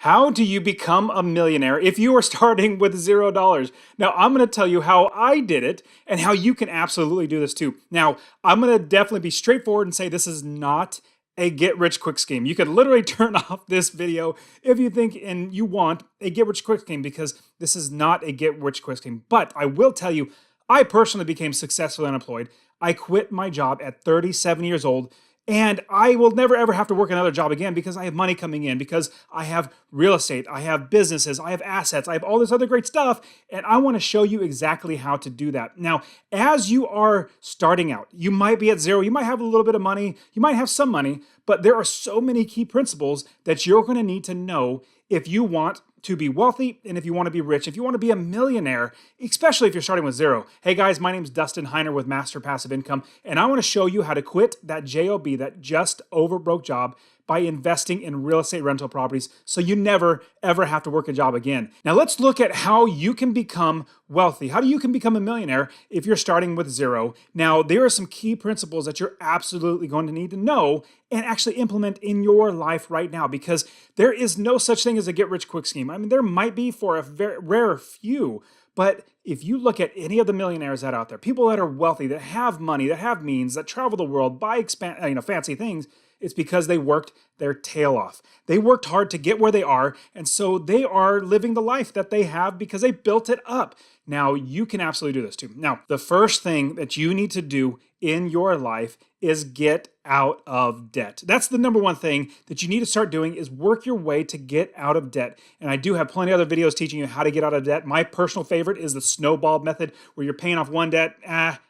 How do you become a millionaire if you are starting with $0? Now, I'm going to tell you how I did it and how you can absolutely do this too. Now, I'm going to definitely be straightforward and say this is not a get rich quick scheme. You could literally turn off this video if you think and you want a get rich quick scheme, because this is not a get rich quick scheme. But I will tell you, I personally became successfully unemployed. I quit my job at 37 years old, and I will never ever have to work another job again because I have money coming in, because I have real estate, I have businesses, I have assets, I have all this other great stuff. And I want to show you exactly how to do that. Now, as you are starting out, you might be at zero, you might have a little bit of money, you might have some money, but there are so many key principles that you're going to need to know if you want to be wealthy and if you want to be rich, if you want to be a millionaire, especially if you're starting with zero. Hey guys, my name is Dustin Heiner with Master Passive Income, and I want to show you how to quit that JOB, that just over broke job, by investing in real estate rental properties so you never ever have to work a job again. Now let's look at how you can become wealthy. How you can become a millionaire if you're starting with zero. Now, there are some key principles that you're absolutely going to need to know and actually implement in your life right now, because there is no such thing as a get rich quick scheme. I mean, there might be for a very rare few, but if you look at any of the millionaires that are out there, people that are wealthy, that have money, that have means, that travel the world, buy fancy things, it's because they worked their tail off. They worked hard to get where they are, and so they are living the life that they have because they built it up. Now, you can absolutely do this too. Now, the first thing that you need to do in your life is get out of debt. That's the number one thing that you need to start doing, is work your way to get out of debt. And I do have plenty of other videos teaching you how to get out of debt. My personal favorite is the snowball method, where you're paying off one debt.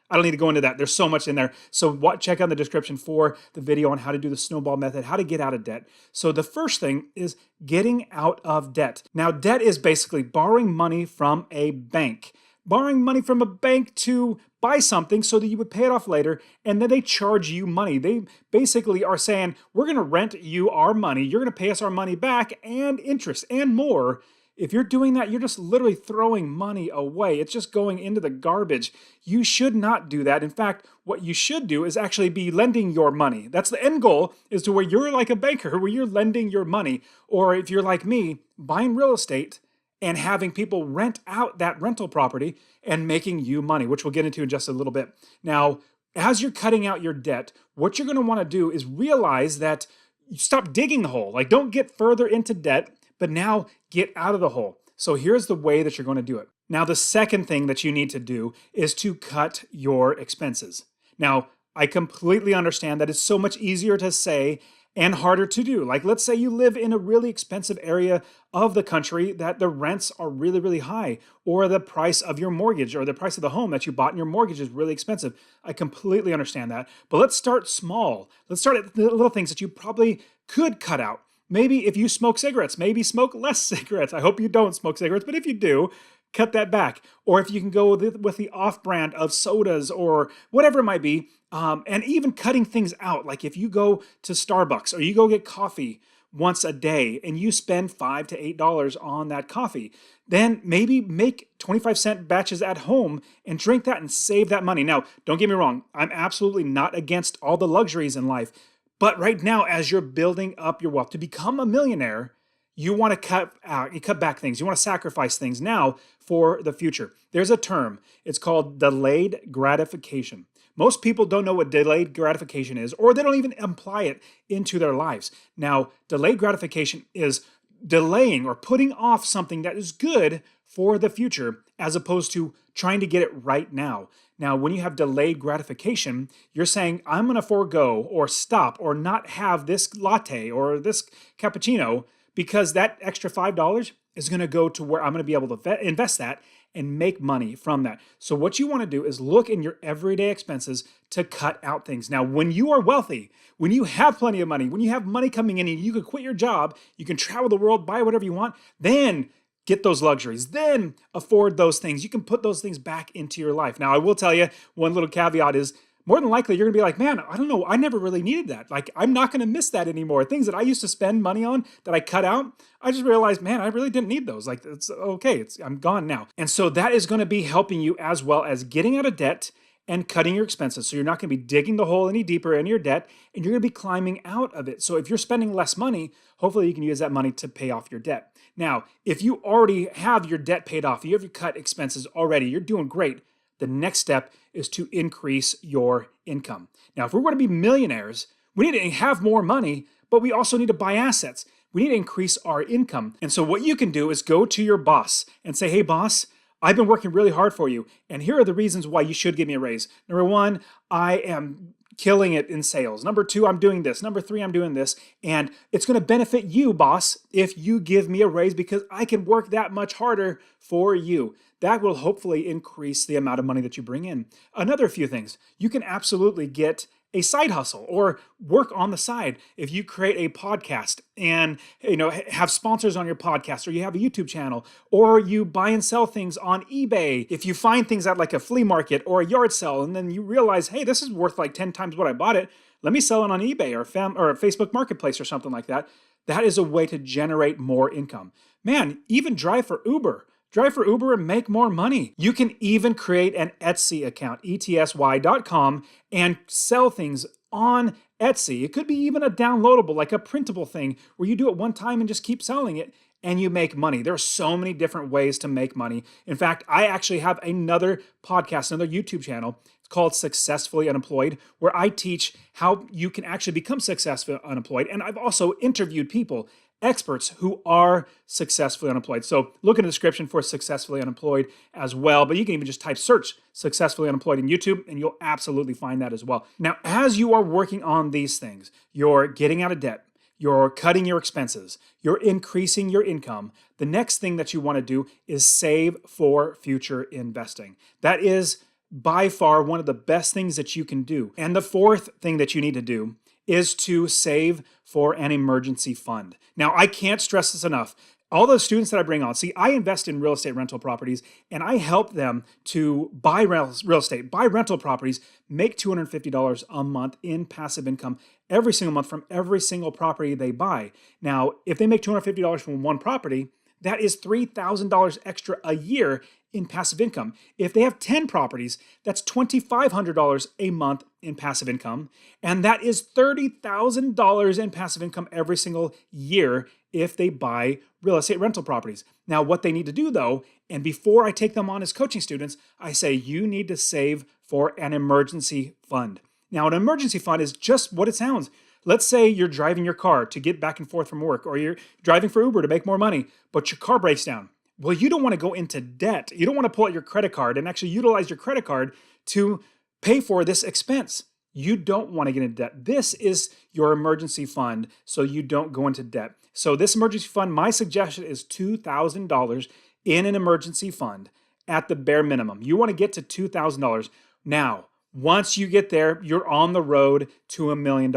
I don't need to go into that. There's so much in there. So check out the description for the video on how to do the snowball method, how to get out of debt. So the first thing is getting out of debt. Now, debt is basically borrowing money from a bank. Borrowing money from a bank to buy something so that you would pay it off later, and then they charge you money. They basically are saying, we're going to rent you our money, you're going to pay us our money back and interest and more. If you're doing that, you're just literally throwing money away. It's just going into the garbage. You should not do that. In fact, what you should do is actually be lending your money. That's the end goal, is to where you're like a banker, where you're lending your money. Or if you're like me, buying real estate and having people rent out that rental property and making you money, which we'll get into in just a little bit. Now, as you're cutting out your debt, what you're going to want to do is realize that you stop digging the hole. Like, don't get further into debt, but now get out of the hole. So here's the way that you're going to do it. Now, the second thing that you need to do is to cut your expenses. Now, I completely understand that it's so much easier to say and harder to do. Like, let's say you live in a really expensive area of the country that the rents are really, really high, or the price of your mortgage or the price of the home that you bought in your mortgage is really expensive. I completely understand that. But let's start small. Let's start at the little things that you probably could cut out. Maybe if you smoke cigarettes, maybe smoke less cigarettes. I hope you don't smoke cigarettes, but if you do, cut that back. Or if you can go with the off-brand of sodas or whatever it might be, and even cutting things out. Like if you go to Starbucks or you go get coffee once a day and you spend $5 to $8 on that coffee, then maybe make 25-cent batches at home and drink that and save that money. Now, don't get me wrong. I'm absolutely not against all the luxuries in life. But right now, as you're building up your wealth to become a millionaire, you want to cut back things. You want to sacrifice things now for the future. There's a term. It's called delayed gratification. Most people don't know what delayed gratification is, or they don't even apply it into their lives. Now, delayed gratification is delaying or putting off something that is good for the future, as opposed to trying to get it right now. Now, when you have delayed gratification, you're saying, I'm going to forego or stop or not have this latte or this cappuccino, because that extra $5 is going to go to where I'm going to be able to invest that and make money from that. So what you want to do is look in your everyday expenses to cut out things. Now, when you are wealthy, when you have plenty of money, when you have money coming in and you can quit your job, you can travel the world, buy whatever you want, then get those luxuries, then afford those things. You can put those things back into your life. Now, I will tell you, one little caveat is, more than likely, you're going to be like, man, I don't know, I never really needed that. Like, I'm not going to miss that anymore. Things that I used to spend money on that I cut out, I just realized, man, I really didn't need those. Like, it's okay, I'm gone now. And so that is going to be helping you, as well as getting out of debt and cutting your expenses. So you're not going to be digging the hole any deeper in your debt, and you're going to be climbing out of it. So if you're spending less money, hopefully you can use that money to pay off your debt. Now, if you already have your debt paid off, you have your cut expenses already, you're doing great. The next step is to increase your income. Now, if we're going to be millionaires, we need to have more money, but we also need to buy assets. We need to increase our income. And so what you can do is go to your boss and say, hey, boss, I've been working really hard for you, and here are the reasons why you should give me a raise. Number one, I am killing it in sales. Number two, I'm doing this. Number three, I'm doing this. And it's going to benefit you, boss, if you give me a raise because I can work that much harder for you. That will hopefully increase the amount of money that you bring in. Another few things, you can absolutely get a side hustle or work on the side. If you create a podcast and have sponsors on your podcast, or you have a YouTube channel, or you buy and sell things on eBay, if you find things at like a flea market or a yard sale, and then you realize, hey, this is worth like 10 times what I bought it, let me sell it on eBay or a Facebook Marketplace or something like that. That is a way to generate more income. Man, even drive for Uber. Drive for Uber and make more money. You can even create an Etsy account, etsy.com, and sell things on Etsy. It could be even a downloadable, like a printable thing where you do it one time and just keep selling it and you make money. There are so many different ways to make money. In fact, I actually have another podcast, another YouTube channel. It's called Successfully Unemployed, where I teach how you can actually become successfully unemployed. And I've also interviewed people, experts who are successfully unemployed. So look in the description for Successfully Unemployed as well, but you can even just type search Successfully Unemployed in YouTube and you'll absolutely find that as well. Now, as you are working on these things, you're getting out of debt, you're cutting your expenses, you're increasing your income, the next thing that you want to do is save for future investing. That is by far one of the best things that you can do. And the fourth thing that you need to do is to save for an emergency fund. Now, I can't stress this enough. All those students that I bring on, see, I invest in real estate rental properties, and I help them to buy real estate, buy rental properties, make $250 a month in passive income every single month from every single property they buy. Now, if they make $250 from one property, that is $3,000 extra a year in passive income. If they have 10 properties, that's $2,500 a month in passive income. And that is $30,000 in passive income every single year if they buy real estate rental properties. Now, what they need to do though, and before I take them on as coaching students, I say you need to save for an emergency fund. Now, an emergency fund is just what it sounds. Let's say you're driving your car to get back and forth from work, or you're driving for Uber to make more money, but your car breaks down. Well, you don't want to go into debt. You don't want to pull out your credit card and actually utilize your credit card to pay for this expense. You don't want to get into debt. This is your emergency fund so you don't go into debt. So this emergency fund, my suggestion is $2,000 in an emergency fund at the bare minimum. You want to get to $2,000. Now, once you get there, you're on the road to $1 million.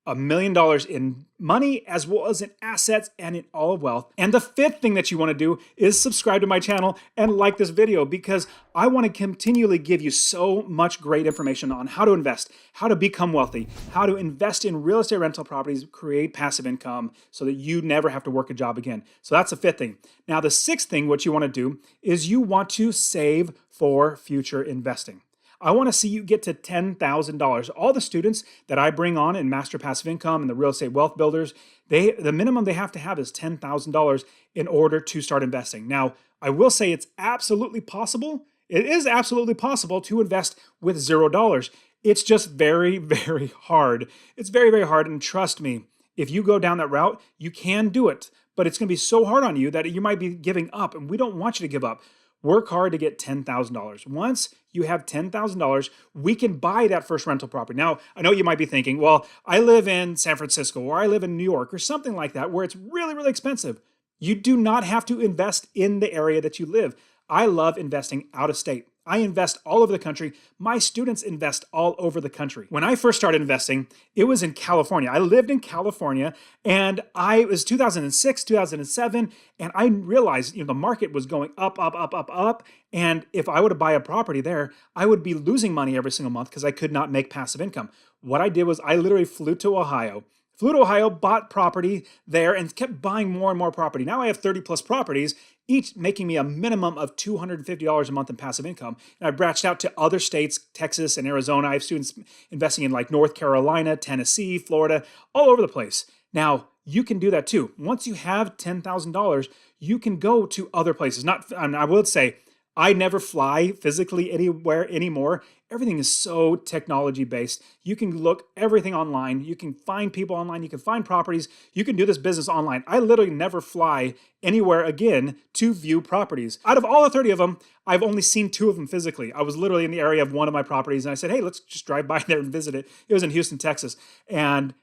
$1 million in money as well as in assets and in all of wealth. And the fifth thing that you want to do is subscribe to my channel and like this video, because I want to continually give you so much great information on how to invest, how to become wealthy, how to invest in real estate rental properties, create passive income so that you never have to work a job again. So that's the fifth thing. Now, the sixth thing, what you want to do is you want to save for future investing. I want to see you get to $10,000. All the students that I bring on in Master Passive Income and the Real Estate Wealth Builders, the minimum they have to have is $10,000 in order to start investing. Now, I will say it's absolutely possible. It is absolutely possible to invest with $0. It's just very, very hard. It's very, very hard. And trust me, if you go down that route, you can do it. But it's going to be so hard on you that you might be giving up. And we don't want you to give up. Work hard to get $10,000. Once you have $10,000, we can buy that first rental property. Now, I know you might be thinking, well, I live in San Francisco or I live in New York or something like that where it's really, really expensive. You do not have to invest in the area that you live. I love investing out of state. I invest all over the country. My students invest all over the country. When I first started investing, it was in California. I lived in California, and it was 2006, 2007, and I realized the market was going up, up, up, up, up, and if I were to buy a property there, I would be losing money every single month because I could not make passive income. What I did was I literally flew to Ohio, flew to Ohio, bought property there, and kept buying more and more property. Now I have 30 plus properties, each making me a minimum of $250 a month in passive income. And I branched out to other states, Texas and Arizona. I have students investing in like North Carolina, Tennessee, Florida, all over the place. Now, you can do that too. Once you have $10,000, you can go to other places. I would say, I never fly physically anywhere anymore. Everything is so technology based. You can look everything online. You can find people online. You can find properties. You can do this business online. I literally never fly anywhere again to view properties. Out of all the 30 of them, I've only seen 2 of them physically. I was literally in the area of one of my properties and I said, hey, let's just drive by there and visit it. It was in Houston, Texas. And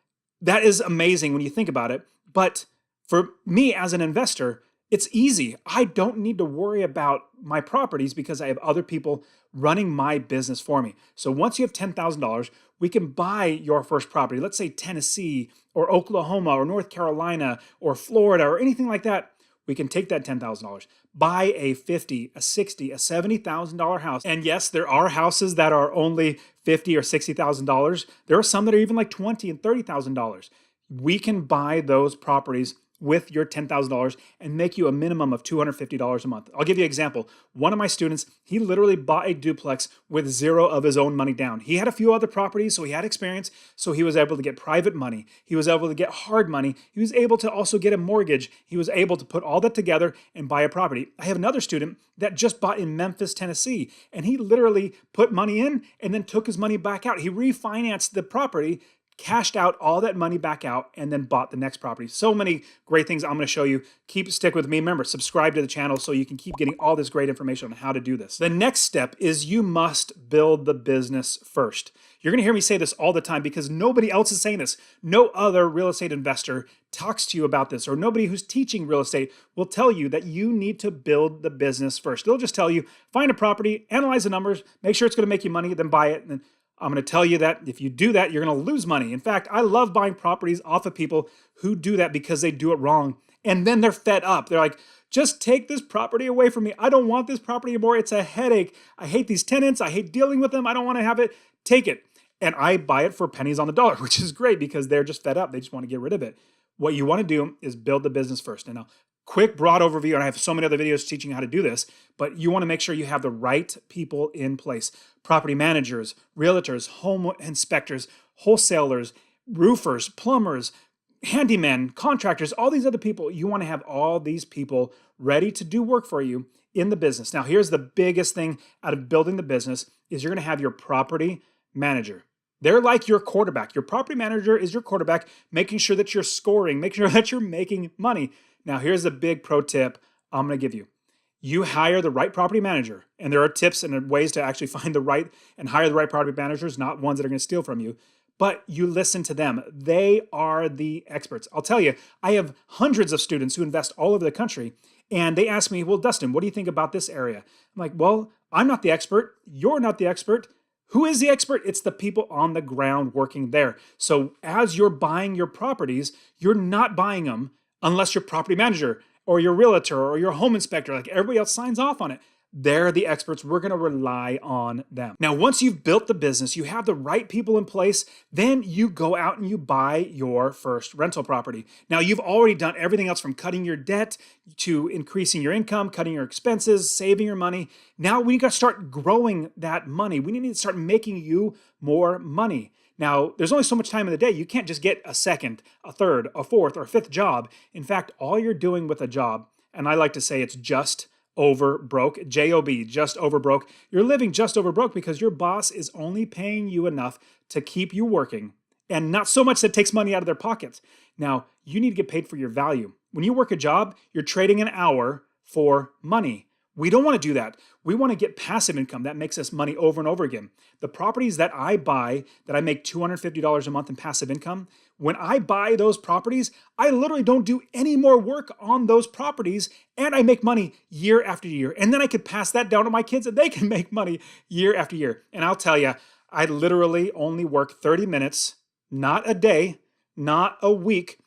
that is amazing when you think about it. But for me as an investor, it's easy. I don't need to worry about my properties because I have other people running my business for me. So once you have $10,000, we can buy your first property. Let's say Tennessee or Oklahoma or North Carolina or Florida or anything like that. We can take that $10,000, buy a $50,000, a $60,000, a $70,000 house. And yes, there are houses that are only $50,000 or $60,000. There are some that are even like $20,000 and $30,000. We can buy those properties with your $10,000 and make you a minimum of $250 a month. I'll give you an example. One of my students, he literally bought a duplex with 0 of his own money down. He had a few other properties, so he had experience, so he was able to get private money. He was able to get hard money. He was able to also get a mortgage. He was able to put all that together and buy a property. I have another student that just bought in Memphis, Tennessee, and he literally put money in and then took his money back out. He refinanced the property, cashed out all that money back out, and then bought the next property. So many great things I'm going to show you. Stick with me. Remember, subscribe to the channel so you can keep getting all this great information on how to do this. The next step is you must build the business first. You're going to hear me say this all the time because nobody else is saying this. No other real estate investor talks to you about this, or nobody who's teaching real estate will tell you that you need to build the business first. They'll just tell you, find a property, analyze the numbers, make sure it's going to make you money, then buy it, and then I'm going to tell you that if you do that, you're going to lose money. In fact, I love buying properties off of people who do that because they do it wrong. And then they're fed up. They're like, just take this property away from me. I don't want this property anymore. It's a headache. I hate these tenants. I hate dealing with them. I don't want to have it. Take it. And I buy it for pennies on the dollar, which is great because they're just fed up. They just want to get rid of it. What you want to do is build the business first. And now, quick, broad overview, and I have so many other videos teaching how to do this, but you want to make sure you have the right people in place. Property managers, realtors, home inspectors, wholesalers, roofers, plumbers, handymen, contractors, all these other people. You want to have all these people ready to do work for you in the business. Now, here's the biggest thing out of building the business is you're going to have your property manager. They're like your quarterback. Your property manager is your quarterback, making sure that you're scoring, making sure that you're making money. Now, here's the big pro tip I'm going to give you. You hire the right property manager, and there are tips and ways to actually find the right and hire the right property managers, not ones that are going to steal from you, but you listen to them. They are the experts. I'll tell you, I have hundreds of students who invest all over the country, and they ask me, well, Dustin, what do you think about this area? I'm like, well, I'm not the expert. You're not the expert. Who is the expert? It's the people on the ground working there. So as you're buying your properties, you're not buying them unless your property manager or your realtor or your home inspector, like everybody else, signs off on it. They're the experts. We're going to rely on them. Now, once you've built the business, you have the right people in place, then you go out and you buy your first rental property. Now, you've already done everything else from cutting your debt to increasing your income, cutting your expenses, saving your money. Now we got to start growing that money. We need to start making you more money. Now, there's only so much time in the day. You can't just get a second, a third, a fourth, or a fifth job. In fact, all you're doing with a job, and I like to say it's just over broke, J-O-B, just over broke. You're living just over broke because your boss is only paying you enough to keep you working and not so much that takes money out of their pockets. Now, you need to get paid for your value. When you work a job, you're trading an hour for money. We don't want to do that. We want to get passive income that makes us money over and over again. The properties that I buy, that I make $250 a month in passive income, when I buy those properties, I literally don't do any more work on those properties and I make money year after year. And then I could pass that down to my kids and they can make money year after year. And I'll tell you, I literally only work 30 minutes, not a day, not a week,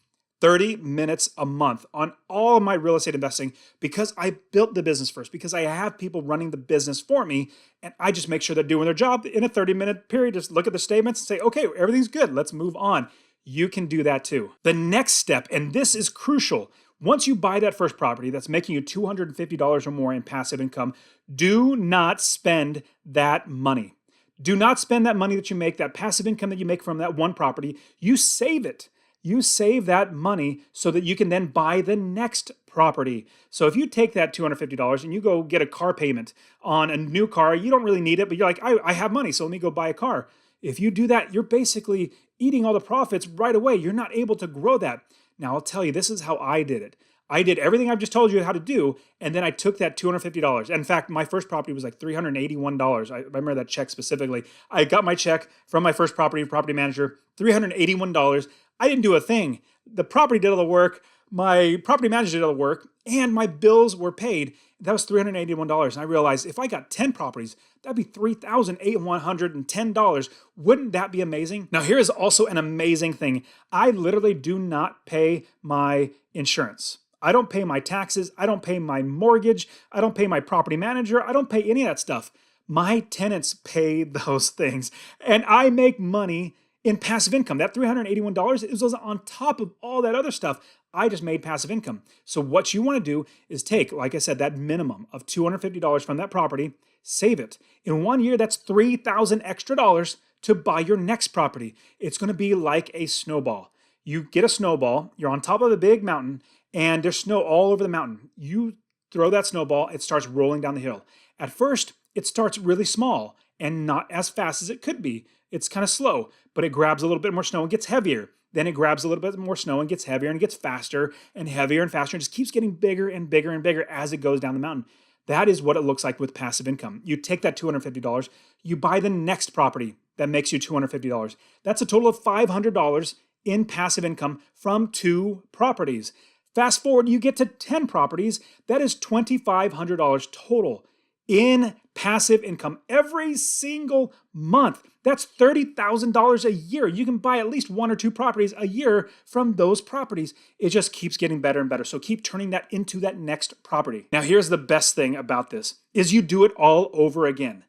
30 minutes a month on all of my real estate investing because I built the business first, because I have people running the business for me, and I just make sure they're doing their job in a 30-minute period. Just look at the statements and say, okay, everything's good. Let's move on. you can do that too. The next step, and this is crucial, once you buy that first property that's making you $250 or more in passive income, do not spend that money. Do not spend that money that you make, that passive income that you make from that one property. You save it. You save that money so that you can then buy the next property. So if you take that $250 and you go get a car payment on a new car, you don't really need it, but you're like, I have money, so let me go buy a car. If you do that, you're basically eating all the profits right away. You're not able to grow that. Now, I'll tell you, this is how I did it. I did everything I've just told you how to do, and then I took that $250. In fact, my first property was like $381. I remember that check specifically. I got my check from my first property manager, $381. I didn't do a thing. The property did all the work, my property manager did all the work, and my bills were paid. That was $381. And I realized if I got 10 properties, that'd be $3,110. Wouldn't that be amazing? Now, here is also an amazing thing. I literally do not pay my insurance. I don't pay my taxes. I don't pay my mortgage. I don't pay my property manager. I don't pay any of that stuff. My tenants pay those things. And I make money in passive income. That $381 is on top of all that other stuff. I just made passive income. So what you want to do is take, like I said, that minimum of $250 from that property, save it. In 1 year, that's $3,000 extra dollars to buy your next property. It's going to be like a snowball. You get a snowball, you're on top of a big mountain, and there's snow all over the mountain. You throw that snowball, it starts rolling down the hill. At first, it starts really small and not as fast as it could be. It's kind of slow, but it grabs a little bit more snow and gets heavier. Then it grabs a little bit more snow and gets heavier and gets faster and heavier and faster and just keeps getting bigger and bigger and bigger as it goes down the mountain. That is what it looks like with passive income. You take that $250, you buy the next property that makes you $250. That's a total of $500 in passive income from 2 properties. Fast forward, you get to 10 properties. That is $2,500 total in passive income every single month. That's $30,000 a year. You can buy at least 1 or 2 properties a year from those properties. It just keeps getting better and better. So keep turning that into that next property. Now, here's the best thing about this is you do it all over again.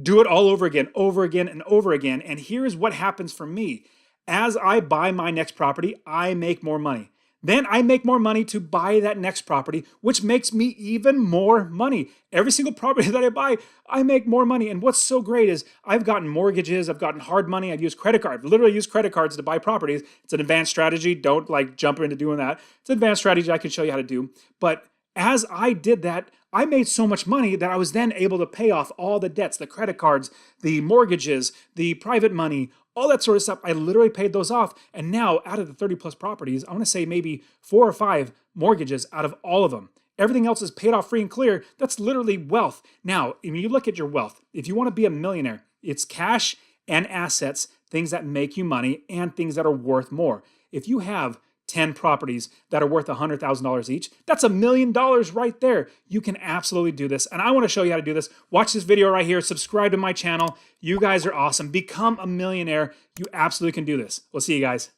Do it all over again, and over again. And here's what happens for me. As I buy my next property, I make more money. Then I make more money to buy that next property, which makes me even more money. Every single property that I buy, I make more money. And what's so great is I've gotten mortgages, I've gotten hard money, I've used credit cards. I've literally used credit cards to buy properties. It's an advanced strategy. Don't jump into doing that. It's an advanced strategy I can show you how to do. But as I did that, I made so much money that I was then able to pay off all the debts, the credit cards, the mortgages, the private money, all that sort of stuff. I literally paid those off. And now out of the 30 plus properties, I want to say maybe 4 or 5 mortgages out of all of them. Everything else is paid off free and clear. That's literally wealth. Now, when you look at your wealth, if you want to be a millionaire, it's cash and assets, things that make you money and things that are worth more. If you have 10 properties that are worth $100,000 each, that's $1 million right there. You can absolutely do this. And I want to show you how to do this. Watch this video right here. Subscribe to my channel. You guys are awesome. Become a millionaire. You absolutely can do this. We'll see you guys.